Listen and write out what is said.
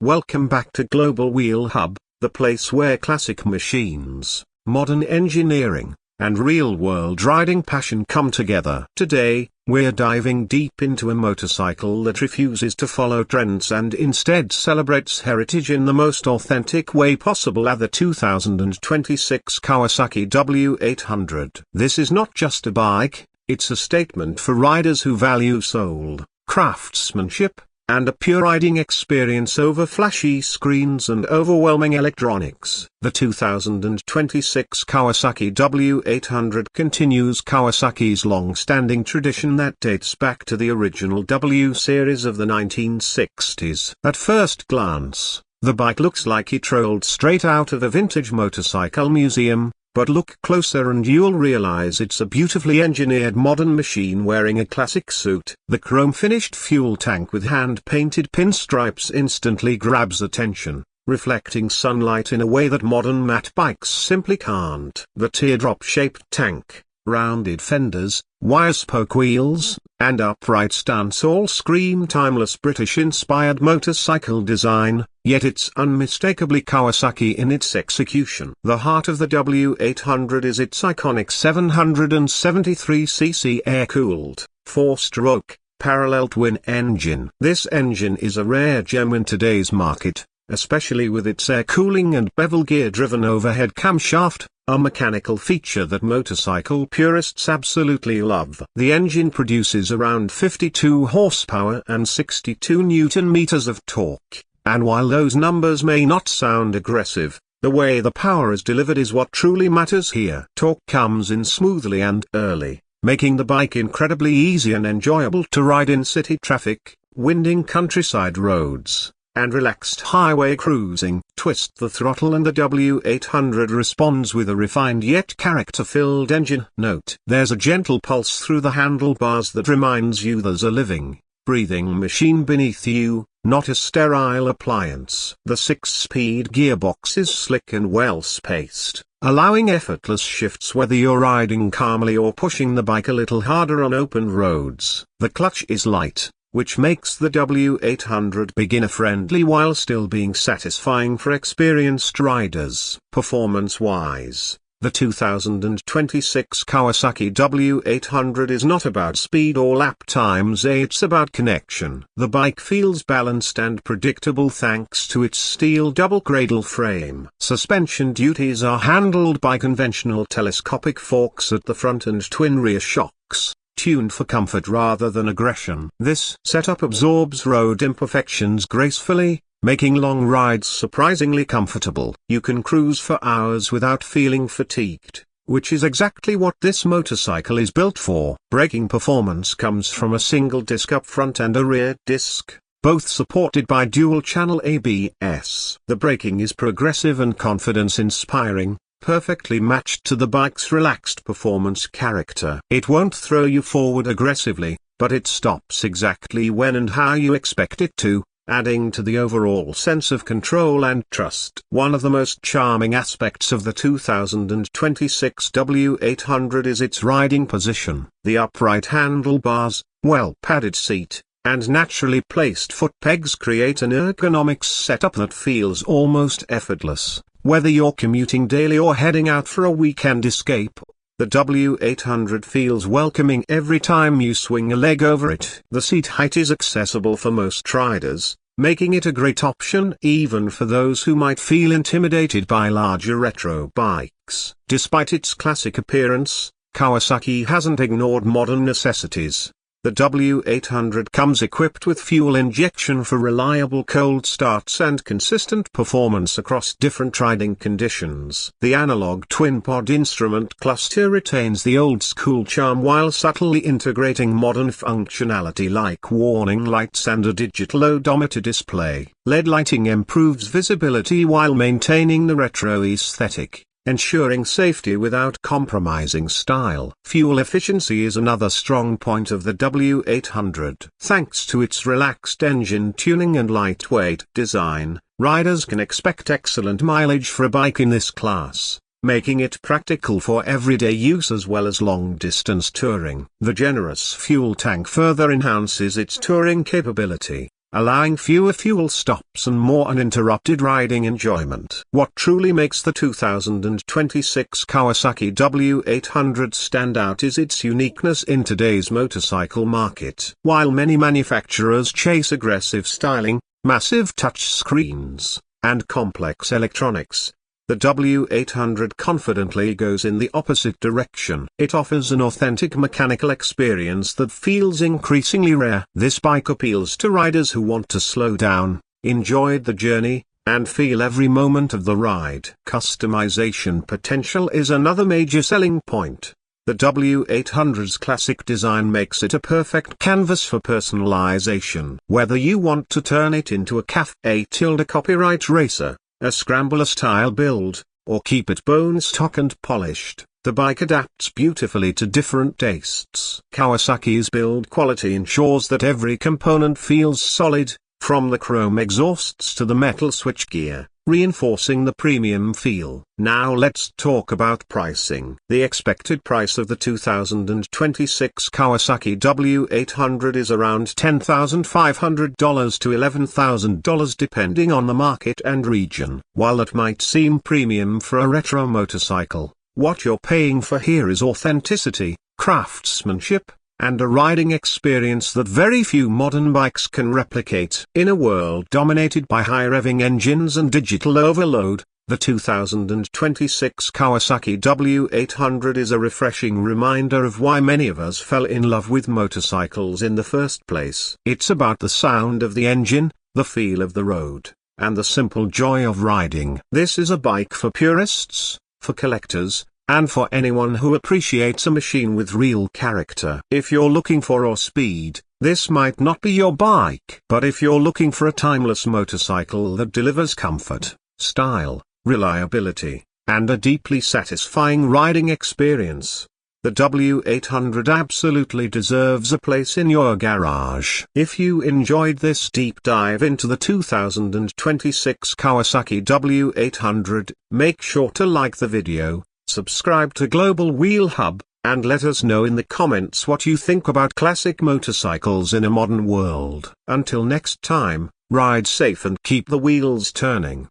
Welcome back to Global Wheel Hub, the place where classic machines, modern engineering, and real-world riding passion come together. Today, we're diving deep into a motorcycle that refuses to follow trends and instead celebrates heritage in the most authentic way possible, the 2026 Kawasaki W800. This is not just a bike, it's a statement for riders who value soul, craftsmanship, and a pure riding experience over flashy screens and overwhelming electronics. The 2026 Kawasaki W800 continues Kawasaki's long-standing tradition that dates back to the original W series of the 1960s. At first glance, the bike looks like it rolled straight out of a vintage motorcycle museum, but look closer and you'll realize it's a beautifully engineered modern machine wearing a classic suit. The chrome-finished fuel tank with hand-painted pinstripes instantly grabs attention, reflecting sunlight in a way that modern matte bikes simply can't. The teardrop-shaped tank, rounded fenders, wire-spoke wheels, and upright stance all scream timeless British-inspired motorcycle design, yet it's unmistakably Kawasaki in its execution. The heart of the W800 is its iconic 773cc air-cooled, 4-stroke, parallel twin engine. This engine is a rare gem in today's market, especially with its air cooling and bevel gear-driven overhead camshaft, a mechanical feature that motorcycle purists absolutely love. The engine produces around 52 horsepower and 62 Nm of torque, and while those numbers may not sound aggressive, the way the power is delivered is what truly matters here. Torque comes in smoothly and early, making the bike incredibly easy and enjoyable to ride in city traffic, winding countryside roads, and relaxed highway cruising. Twist the throttle and the W800 responds with a refined yet character-filled engine note. There's a gentle pulse through the handlebars that reminds you there's a living, breathing machine beneath you, not a sterile appliance. The 6-speed gearbox is slick and well-spaced, allowing effortless shifts whether you're riding calmly or pushing the bike a little harder on open roads. The clutch is light, which makes the W800 beginner-friendly while still being satisfying for experienced riders. Performance-wise, the 2026 Kawasaki W800 is not about speed or lap times, it's about connection. The bike feels balanced and predictable thanks to its steel double cradle frame. Suspension duties are handled by conventional telescopic forks at the front and twin rear shocks, tuned for comfort rather than aggression. This setup absorbs road imperfections gracefully, making long rides surprisingly comfortable. You can cruise for hours without feeling fatigued, which is exactly what this motorcycle is built for. Braking performance comes from a single disc up front and a rear disc, both supported by dual-channel ABS. The braking is progressive and confidence-inspiring, perfectly matched to the bike's relaxed performance character. It won't throw you forward aggressively, but it stops exactly when and how you expect it to, adding to the overall sense of control and trust. One of the most charming aspects of the 2026 W800 is its riding position. The upright handlebars, well-padded seat, and naturally placed foot pegs create an ergonomics setup that feels almost effortless. Whether you're commuting daily or heading out for a weekend escape, the W800 feels welcoming every time you swing a leg over it. The seat height is accessible for most riders, making it a great option even for those who might feel intimidated by larger retro bikes. Despite its classic appearance, Kawasaki hasn't ignored modern necessities. The W800 comes equipped with fuel injection for reliable cold starts and consistent performance across different riding conditions. The analog twin-pod instrument cluster retains the old-school charm while subtly integrating modern functionality like warning lights and a digital odometer display. LED lighting improves visibility while maintaining the retro aesthetic, ensuring safety without compromising style. Fuel efficiency is another strong point of the W800. Thanks to its relaxed engine tuning and lightweight design, riders can expect excellent mileage for a bike in this class, making it practical for everyday use as well as long-distance touring. The generous fuel tank further enhances its touring capability, allowing fewer fuel stops and more uninterrupted riding enjoyment. What truly makes the 2026 Kawasaki W800 stand out is its uniqueness in today's motorcycle market. While many manufacturers chase aggressive styling, massive touchscreens, and complex electronics, the W800 confidently goes in the opposite direction. It offers an authentic mechanical experience that feels increasingly rare. This bike appeals to riders who want to slow down, enjoy the journey, and feel every moment of the ride. Customization potential is another major selling point. The W800's classic design makes it a perfect canvas for personalization. Whether you want to turn it into a copyright racer, a scrambler-style build, or keep it bone stock and polished, the bike adapts beautifully to different tastes. Kawasaki's build quality ensures that every component feels solid, from the chrome exhausts to the metal switchgear, reinforcing the premium feel. Now let's talk about pricing. The expected price of the 2026 Kawasaki W800 is around $10,500 to $11,000 depending on the market and region. While that might seem premium for a retro motorcycle, what you're paying for here is authenticity, craftsmanship, and a riding experience that very few modern bikes can replicate. In a world dominated by high-revving engines and digital overload, the 2026 Kawasaki W800 is a refreshing reminder of why many of us fell in love with motorcycles in the first place. It's about the sound of the engine, the feel of the road, and the simple joy of riding. This is a bike for purists, for collectors, and for anyone who appreciates a machine with real character. If you're looking for raw speed, this might not be your bike. But if you're looking for a timeless motorcycle that delivers comfort, style, reliability, and a deeply satisfying riding experience, the W800 absolutely deserves a place in your garage. If you enjoyed this deep dive into the 2026 Kawasaki W800, make sure to like the video, subscribe to Global Wheel Hub, and let us know in the comments what you think about classic motorcycles in a modern world. Until next time, ride safe and keep the wheels turning.